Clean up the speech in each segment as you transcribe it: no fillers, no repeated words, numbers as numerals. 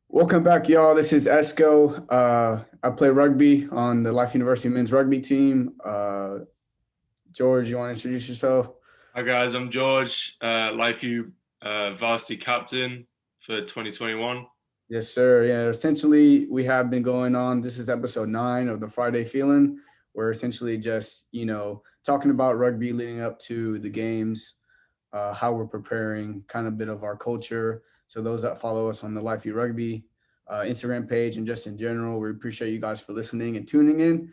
Welcome back, y'all. This is Esco. I play rugby on the Life University men's rugby team. George, you want to introduce yourself? Hi guys, I'm George, LifeU varsity captain for 2021. Yes, sir. Yeah, essentially, we have been going on. This is episode 9 of the Friday Feeling. We're essentially just, talking about rugby leading up to the games, how we're preparing, kind of a bit of our culture. So those that follow us on the Life Rugby Instagram page and just in general, we appreciate you guys for listening and tuning in.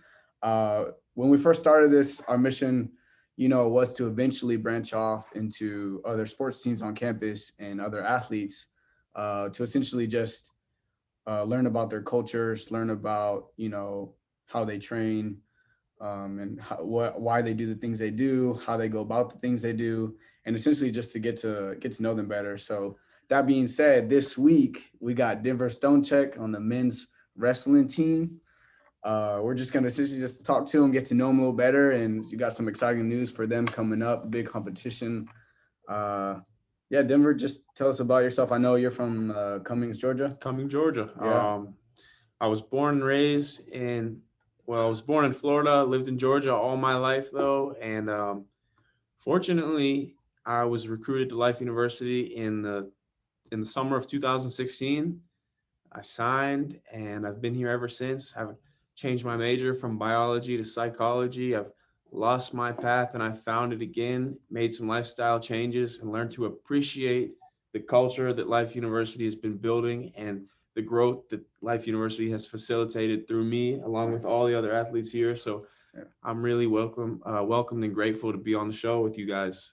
When we first started this, our mission, was to eventually branch off into other sports teams on campus and other athletes to essentially just learn about their cultures, learn about how they train, and why they do the things they do, how they go about the things they do, and essentially just to get to know them better. So that being said, this week we got Denver Stonecheck on the men's wrestling team. We're just gonna essentially just talk to them, get to know them a little better, and you got some exciting news for them coming up. Big competition. Uh, yeah, Denver, just tell us about yourself. I know you're from Cummings, Georgia. Coming Georgia. Yeah. I was born and raised I was born in Florida, lived in Georgia all my life though, and fortunately, I was recruited to Life University in the summer of 2016. I signed, and I've been here ever since. I've changed my major from biology to psychology. I've lost my path, and I found it again. Made some lifestyle changes, and learned to appreciate the culture that Life University has been building and the growth that Life University has facilitated through me, along with all the other athletes here. So Yeah. I'm really welcomed and grateful to be on the show with you guys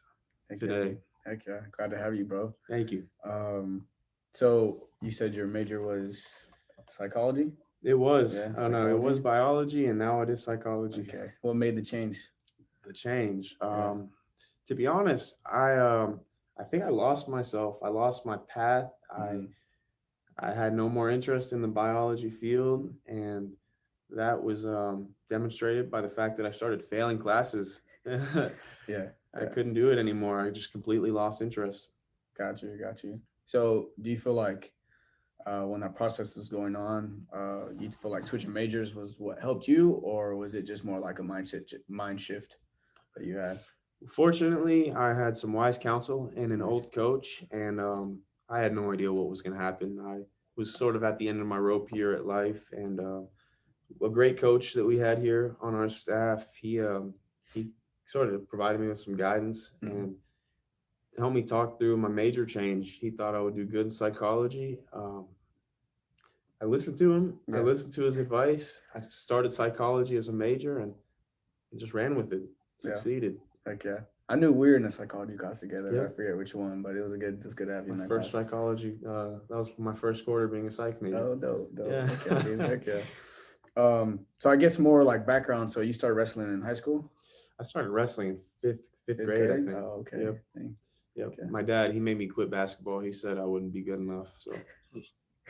Heck yeah. today. Heck yeah. Glad to have you, bro. Thank you. Um, so you said your major was psychology? It was. Yeah, Oh no, it was psychology. biology, and now it is psychology. Okay. What made the change? The change. Yeah. To be honest, I think I lost myself. I lost my path. I Mhm. I had no more interest in the biology field, and that was demonstrated by the fact that I started failing classes. Yeah. I Yeah. couldn't do it anymore. I just completely lost interest. Got you. Got you. So do you feel like when that process was going on, do you feel like switching majors was what helped you, or was it just more like a mind shift that you had? Fortunately, I had some wise counsel and an Nice. old coach, and I had no idea what was going to happen. I was sort of at the end of my rope here at life, and a great coach that we had here on our staff, he sort of provided me with some guidance Hmm. and helped me talk through my major change. He thought I would do good in psychology. I listened to him. I Yeah. listened to his advice. I started psychology as a major and just ran with it. Yeah. Succeeded. Heck yeah. I knew we were in a psychology class together. I Yep. forget which one, but it was good to have you My in that first class. psychology. That was my first quarter being a psych major. Oh, dope, dope. Yeah. Heck yeah, dude. Heck yeah. So I guess more like background. So you started wrestling in high school, I started wrestling in fifth fifth grade, I grade? think. Oh, okay. Yep. Dang. Yep. Okay. My dad, he made me quit basketball. He said I wouldn't be good enough, so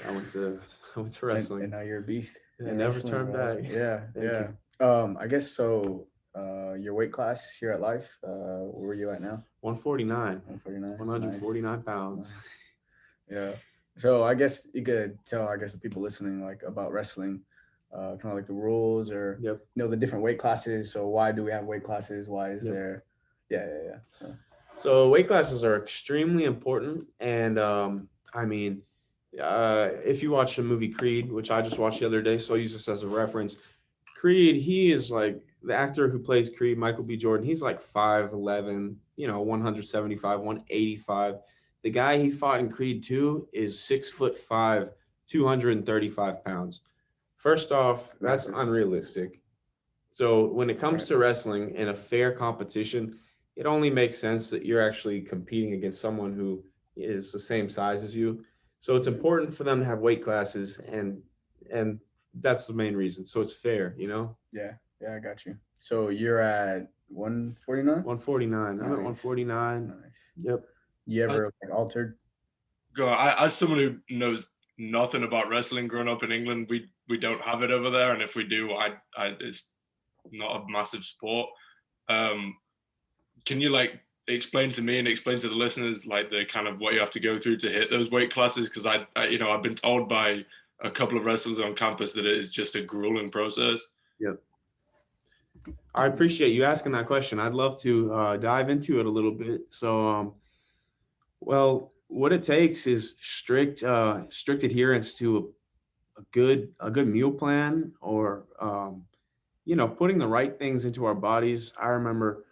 I went to I went to And wrestling. now you're a beast And I in never wrestling, turned bro. back. Yeah, Thank yeah. you. I guess so. Your weight class here at Life, where are you at now? 149. 149. Nice. 149 pounds. Nice. Yeah. So I guess you could tell, I guess, the people listening like about wrestling, kind of like the rules or Yep. the different weight classes. So why do we have weight classes? Why is Yep. there? Yeah, yeah, yeah. So So weight classes are extremely important, and if you watch the movie Creed, which I just watched the other day, so I'll use this as a reference. Creed, he is like the actor who plays Creed, Michael B. Jordan. He's like 5'11", 175, 185. The guy he fought in Creed 2 is 6'5", 235 pounds. First off, that's massive. unrealistic. So when it comes Right. to wrestling in a fair competition, it only makes sense that you're actually competing against someone who is the same size as you. So it's important for them to have weight classes, and that's the main reason. So it's fair. Yeah, yeah, I got you. So you're at 149. 149. I'm at Nice, 149. nice. Yep. You I, ever like altered? as someone who knows nothing about wrestling, growing up in England, we don't have it over there, and if we do, it's not a massive sport. Um, can you like explain to me and explain to the listeners like the kind of what you have to go through to hit those weight classes? Because I've been told by a couple of wrestlers on campus that it is just a grueling process. Yep. I appreciate you asking that question. I'd love to dive into it a little bit. So, well, what it takes is strict adherence to a good meal plan, or putting the right things into our bodies. I remember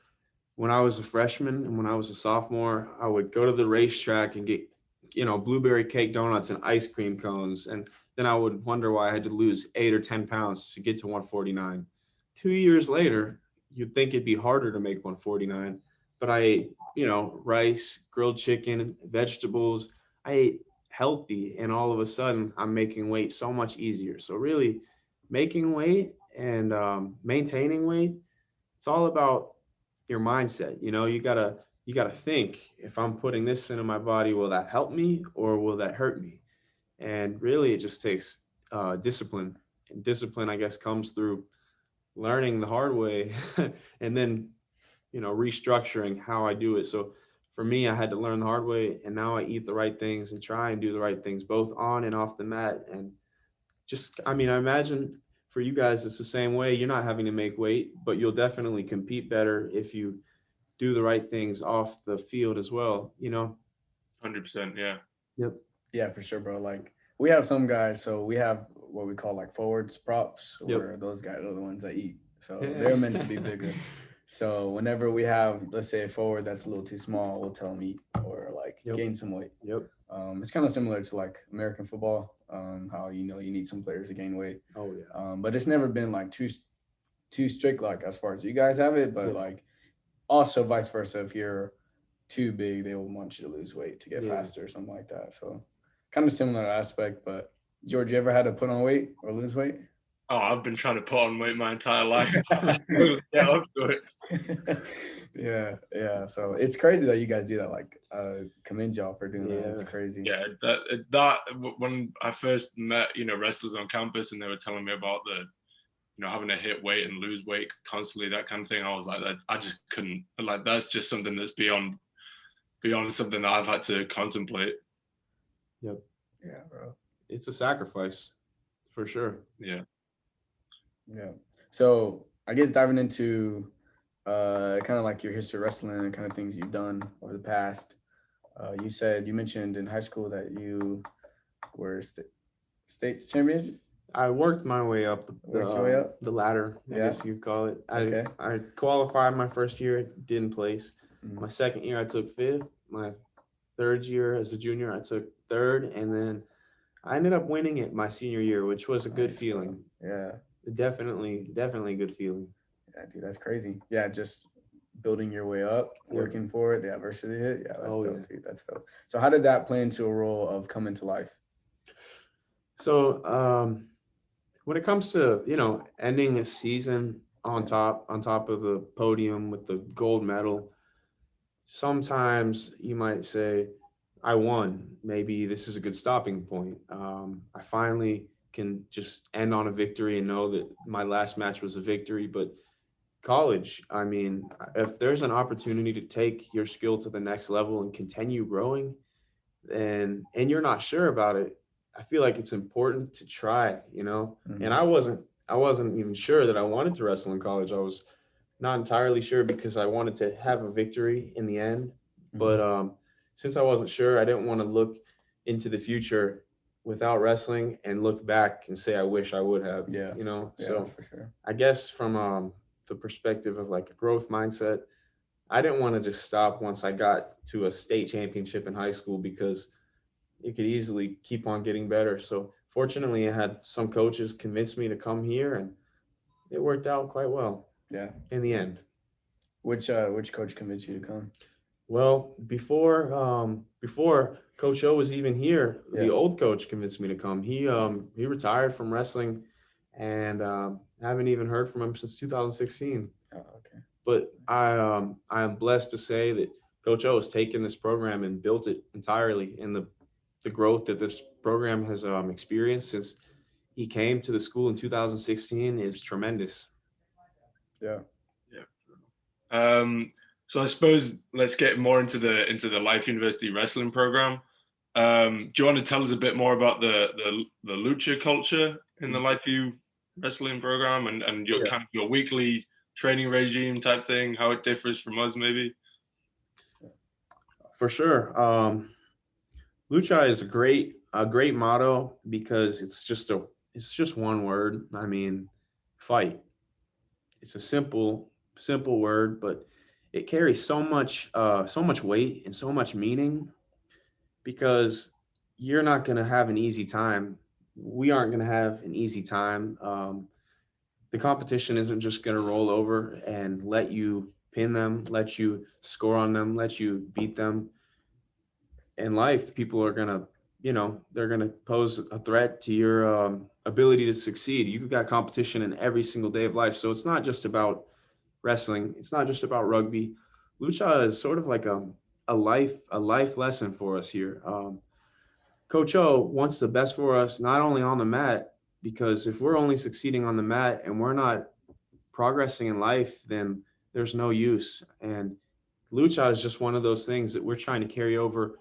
when I was a freshman and when I was a sophomore, I would go to the racetrack and get, blueberry cake donuts and ice cream cones. And then I would wonder why I had to lose 8 or 10 pounds to get to 149. 2 years later, you'd think it'd be harder to make 149, but I ate, rice, grilled chicken, vegetables. I ate healthy, and all of a sudden I'm making weight so much easier. So really making weight and maintaining weight, it's all about your mindset. You gotta think, if I'm putting this into my body, will that help me or will that hurt me? And really, it just takes discipline. And discipline, I guess, comes through learning the hard way and then, restructuring how I do it. So for me, I had to learn the hard way, and now I eat the right things and try and do the right things both on and off the mat. And I imagine for you guys, it's the same way. You're not having to make weight, but you'll definitely compete better if you do the right things off the field as well, 100%, yeah. Yep. Yeah, for sure, bro. Like we have some guys, so we have what we call like forwards props, Yep. where those guys are the ones that eat. So Yeah. they're meant to be bigger. So whenever we have, let's say, a forward that's a little too small, we'll tell them eat or like gain some weight. Yep. It's kind of similar to like American football, how you need some players to gain weight. Oh yeah. But it's never been like too strict, like as far as you guys have it. But like also vice versa, if you're too big, they will want you to lose weight to get faster or something like that. So kind of similar aspect. But George, you ever had to put on weight or lose weight? Oh, I've been trying to put on weight my entire life. Get up to it. Yeah. So it's crazy that you guys do that. Like, commend y'all for doing that. It's crazy. Yeah, that when I first met, wrestlers on campus, and they were telling me about having to hit weight and lose weight constantly, that kind of thing, I was like, that I just couldn't. Like, that's just something that's beyond something that I've had to contemplate. Yep. Yeah, bro. It's a sacrifice for sure. Yeah. So I guess diving into kind of like your history of wrestling and kind of things you've done over the past. You mentioned in high school that you were state champions. I worked my way up the ladder, I guess you'd call it. I qualified my first year, didn't place. My second year, I took 5th. My third year as a junior, I took 3rd, and then I ended up winning it my senior year, which was a good feeling. Yeah. Definitely a good feeling. Yeah, dude, that's crazy. Yeah, just building your way up, working for it, the adversity hit. Yeah, that's dope, dude. That's dope. So how did that play into a role of coming to life? So when it comes to, ending a season on top of the podium with the gold medal, sometimes you might say, I won. Maybe this is a good stopping point. I finally can just end on a victory and know that my last match was a victory. But college, if there's an opportunity to take your skill to the next level and continue growing, and you're not sure about it, I feel like it's important to try, And I wasn't even sure that I wanted to wrestle in college. I was not entirely sure because I wanted to have a victory in the end. But since I wasn't sure, I didn't want to look into the future without wrestling and look back and say, I wish I would have, So for sure. I guess from the perspective of like a growth mindset, I didn't want to just stop once I got to a state championship in high school, because it could easily keep on getting better. So fortunately, I had some coaches convince me to come here, and it worked out quite well. Yeah. In the end. Which coach convinced you to come? Well, before Coach O was even here, the old coach convinced me to come. He retired from wrestling, and haven't even heard from him since 2016. Oh, okay. But I am blessed to say that Coach O has taken this program and built it entirely, and the growth that this program has experienced since he came to the school in 2016 is tremendous. Yeah. So I suppose let's get more into the Life University wrestling program. Do you want to tell us a bit more about the lucha culture in the Life U wrestling program and your Yeah, kind of your weekly training regime type thing, how it differs from us maybe? for sure. Lucha is a great motto because it's just one word. I mean, fight. It's a simple word, but it carries so much weight and so much meaning because you're not going to have an easy time. We aren't going to have an easy time. The competition isn't just going to roll over and let you pin them, let you score on them, let you beat them. In life, people are going to, they're going to pose a threat to your ability to succeed. You've got competition in every single day of life. So it's not just about wrestling. It's not just about rugby. Lucha is sort of like a life lesson for us here. Coach O wants the best for us, not only on the mat, because if we're only succeeding on the mat and we're not progressing in life, then there's no use. And lucha is just one of those things that we're trying to carry over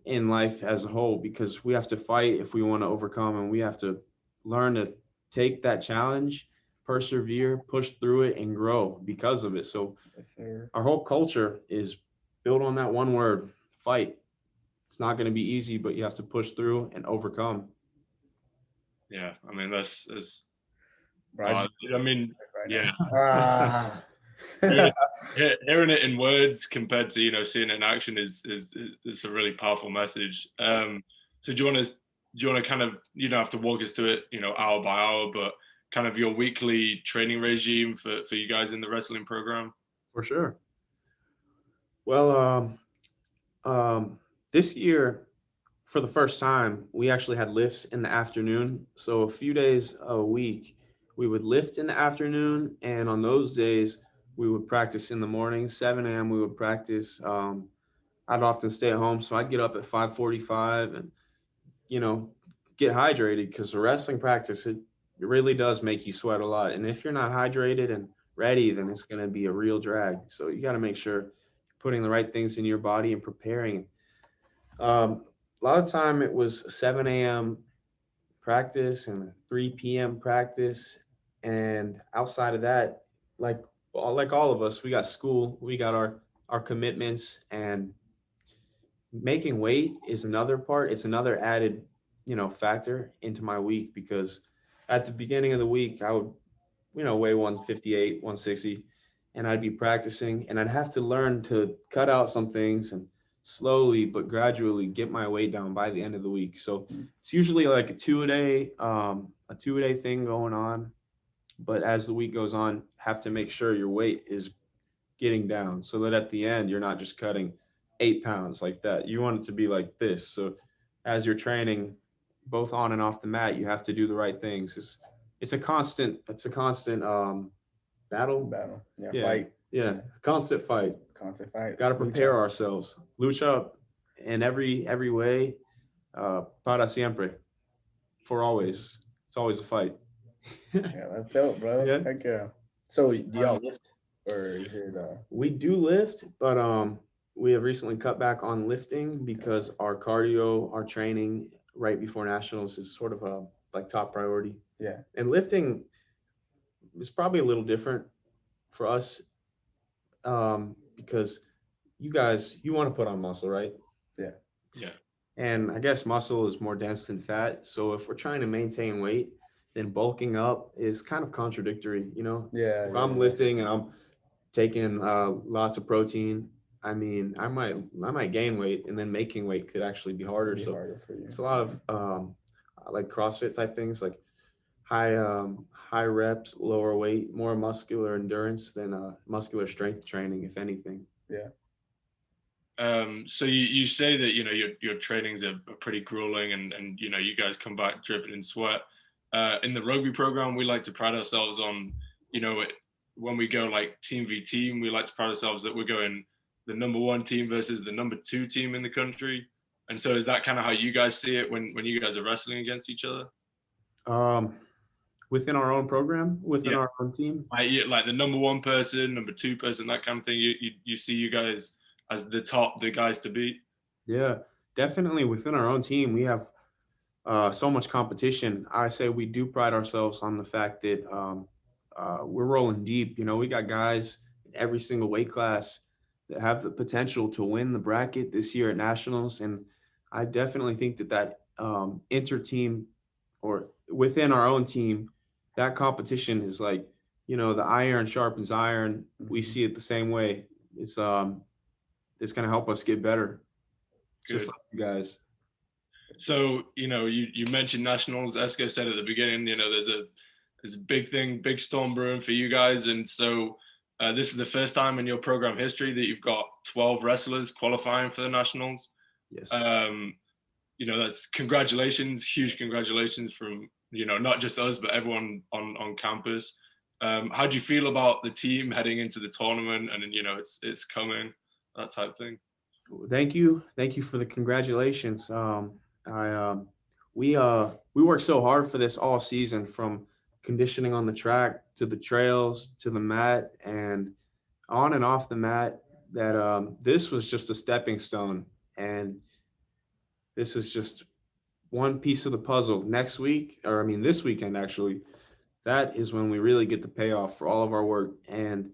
in life as a whole because we have to fight if we want to overcome, and we have to learn to take that challenge, persevere, push through it, and grow because of it. So Yes, sir. our whole culture is built on that one word, fight. It's not going to be easy, but you have to push through and overcome. Yeah, I mean that's Bro, I just I mean, right yeah. now. Ah. hearing, hearing it in words compared to seeing it in action is a really powerful message. So do you want to kind of have to walk us through it hour by hour, but kind of your weekly training regime for you guys in the wrestling program? For sure. Well, this year, for the first time, we actually had lifts in the afternoon. So a few days a week, we would lift in the afternoon, and on those days, we would practice in the morning. 7 a.m. we would practice. I'd often stay at home, so I'd get up at 5:45 and you know get hydrated because the wrestling practice it really does make you sweat a lot. And if you're not hydrated and ready, then it's going to be a real drag. So you got to make sure you're putting the right things in your body and preparing. A lot of time it was 7 a.m. practice and 3 p.m. practice, and outside of that, like all of us, we got school, we got our commitments, and making weight is another part. It's another added factor into my week because at the beginning of the week I would weigh 158, 160, and I'd be practicing and I'd have to learn to cut out some things and slowly but gradually get my weight down by the end of the week. So it's usually like a 2 a day thing going on. But as the week goes on, have to make sure your weight is getting down so that at the end you're not just cutting 8 pounds like that. You want it to be like this. So as you're training both on and off the mat, you have to do the right things. It's a constant battle. Battle. Yeah, Yeah. fight. Yeah. Constant fight. Constant fight. Got to prepare Lucha. ourselves. Lucha in every way. Para siempre. For always. It's always a fight. Yeah, that's dope, bro. Yeah. Heck yeah. So do y'all lift or is it We do lift, but we have recently cut back on lifting because our cardio, our training right before nationals is sort of a like top priority. yeah. And lifting is probably a little different for us because you want to put on muscle, right? Yeah. Yeah. And I guess muscle is more dense than fat. So if we're trying to maintain weight, then bulking up is kind of contradictory. Yeah. If yeah, I'm yeah. lifting and I'm taking lots of protein, I mean, I might gain weight, and then making weight could actually be harder. It'd be So harder for you. it's a lot of like CrossFit type things, like high reps, lower weight, more muscular endurance than muscular strength training, if anything. Yeah. So you say that your trainings are pretty grueling and you guys come back dripping in sweat. In the rugby program, we like to pride ourselves on when we go like team v team, we like to pride ourselves that we're going the number one team versus the number two team in the country. And so is that kind of how you guys see it when you guys are wrestling against each other? Um, within our own program, within our own team. Like the number one person, number two person, that kind of thing. You see you guys as the guys to beat. Yeah, definitely within our own team, we have so much competition. I say we do pride ourselves on the fact that we're rolling deep. You know, we got guys in every single weight class that have the potential to win the bracket this year at nationals, and I definitely think that inter-team or within our own team, that competition is like, you know, the iron sharpens iron. We see it the same way. It's going to help us get better, just like you guys. So, you know, you mentioned nationals. Esco said at the beginning, you know, there's a big thing, big storm brewing for you guys, and so this is the first time in your program history that you've got 12 wrestlers qualifying for the nationals. Yes. You know, that's congratulations, huge congratulations from, you know, not just us but everyone on campus. How do you feel about the team heading into the tournament, and you know it's coming, that type of thing? Thank you for the congratulations. We worked so hard for this all season, from conditioning on the track to the trails to the mat and on and off the mat, that this was just a stepping stone, and this is just one piece of the puzzle. Next week, or I mean this weekend actually, that is when we really get the payoff for all of our work, and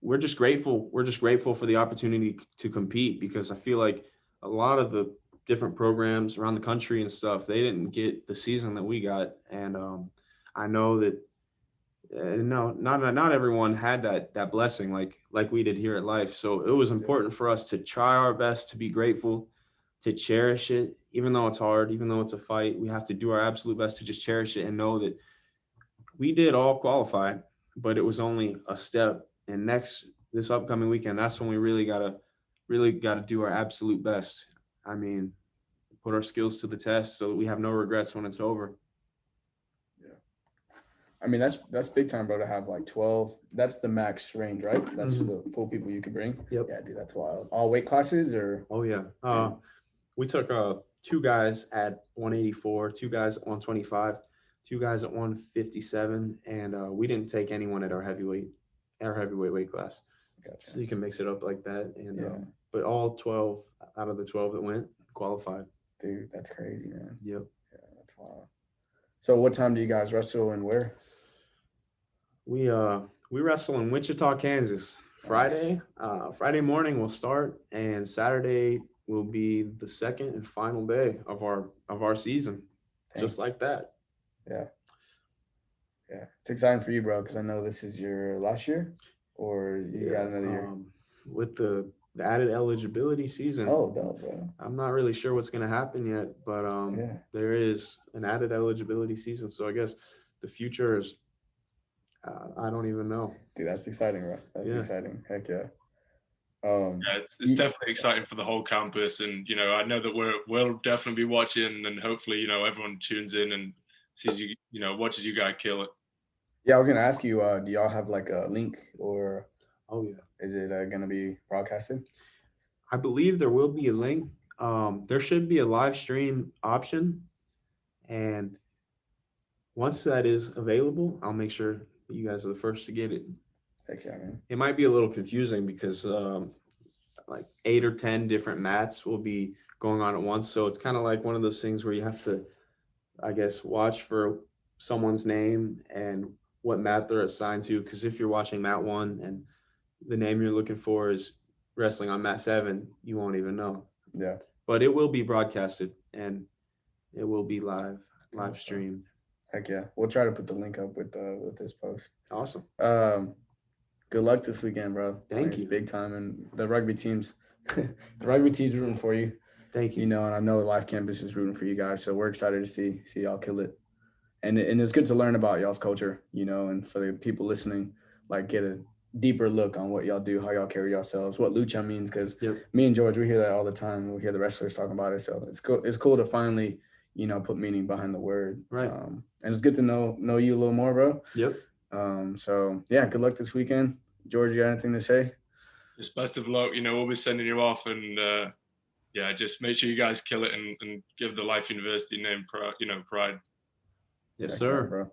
we're just grateful. We're just grateful for the opportunity to compete, because I feel like a lot of the different programs around the country and stuff, they didn't get the season that we got. And I know that no, not everyone had that blessing like we did here at Life. So it was important for us to try our best to be grateful, to cherish it, even though it's hard, even though it's a fight. We have to do our absolute best to just cherish it and know that we did all qualify, but it was only a step. And this upcoming weekend, that's when we really gotta do our absolute best. I mean, put our skills to the test so that we have no regrets when it's over. Yeah, I mean that's big time, bro. To have like 12, that's the max range, right? That's the full people you could bring. Yep. Yeah, dude, that's wild. All weight classes, or? Oh yeah. We took two guys at 184, two guys at 125, two guys at 157, and we didn't take anyone at our heavyweight weight class. Gotcha. So you can mix it up like that, and but all 12 out of the 12 that went qualified. Dude, that's crazy, man. Yep. Yeah, that's wild. So what time do you guys wrestle, and where? We wrestle in Wichita, Kansas. Friday morning we'll start, and Saturday will be the second and final day of our season. Dang. Just like that. Yeah. Yeah, it's exciting for you, bro, because I know this is your last year, or you got another year. With the added eligibility season. Oh, dope, bro. I'm not really sure what's going to happen yet, but there is an added eligibility season. So I guess the future is, I don't even know. Dude, that's exciting, bro. That's exciting. Heck yeah. It's definitely exciting for the whole campus, and you know, I know that we'll definitely be watching, and hopefully, you know, everyone tunes in and sees you know, watches you guys kill it. Yeah, I was gonna ask you, do y'all have like a link, or is it gonna be broadcasted? I believe there will be a link. There should be a live stream option, and once that is available, I'll make sure you guys are the first to get it. Heck yeah, man. It might be a little confusing because like 8 or 10 different mats will be going on at once, so it's kind of like one of those things where you have to, I guess, watch for someone's name and what mat they're assigned to, because if you're watching mat 1 and the name you're looking for is wrestling on mat 7, you won't even know. Yeah. But it will be broadcasted, and it will be live streamed. Heck yeah. We'll try to put the link up with this post. Awesome. Good luck this weekend, bro. Thank you. It's big time, and the rugby team's rooting for you. Thank you. You know, and I know Life Campus is rooting for you guys, so we're excited to see y'all kill it. And it's good to learn about y'all's culture, you know, and for the people listening, like, get a deeper look on what y'all do, how y'all carry yourselves, what lucha means, because me and George, we hear that all the time. We hear the wrestlers talking about it, so it's cool to finally, you know, put meaning behind the word. Right. And it's good to know you a little more, bro. Yep. So yeah, good luck this weekend. George, you got anything to say? Just best of luck. You know, we'll be sending you off, and just make sure you guys kill it and give the Life University name pride. Yes, Heck sir. yeah, bro.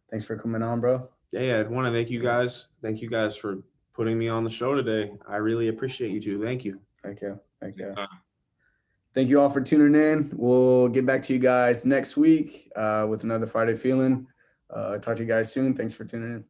Thanks for coming on, bro. Yeah, I want to thank you guys. Thank you guys for putting me on the show today. I really appreciate you two. Thank you. Heck yeah. Heck yeah. Uh, Thank you all for tuning in. We'll get back to you guys next week with another Friday Feeling. Talk to you guys soon. Thanks for tuning in.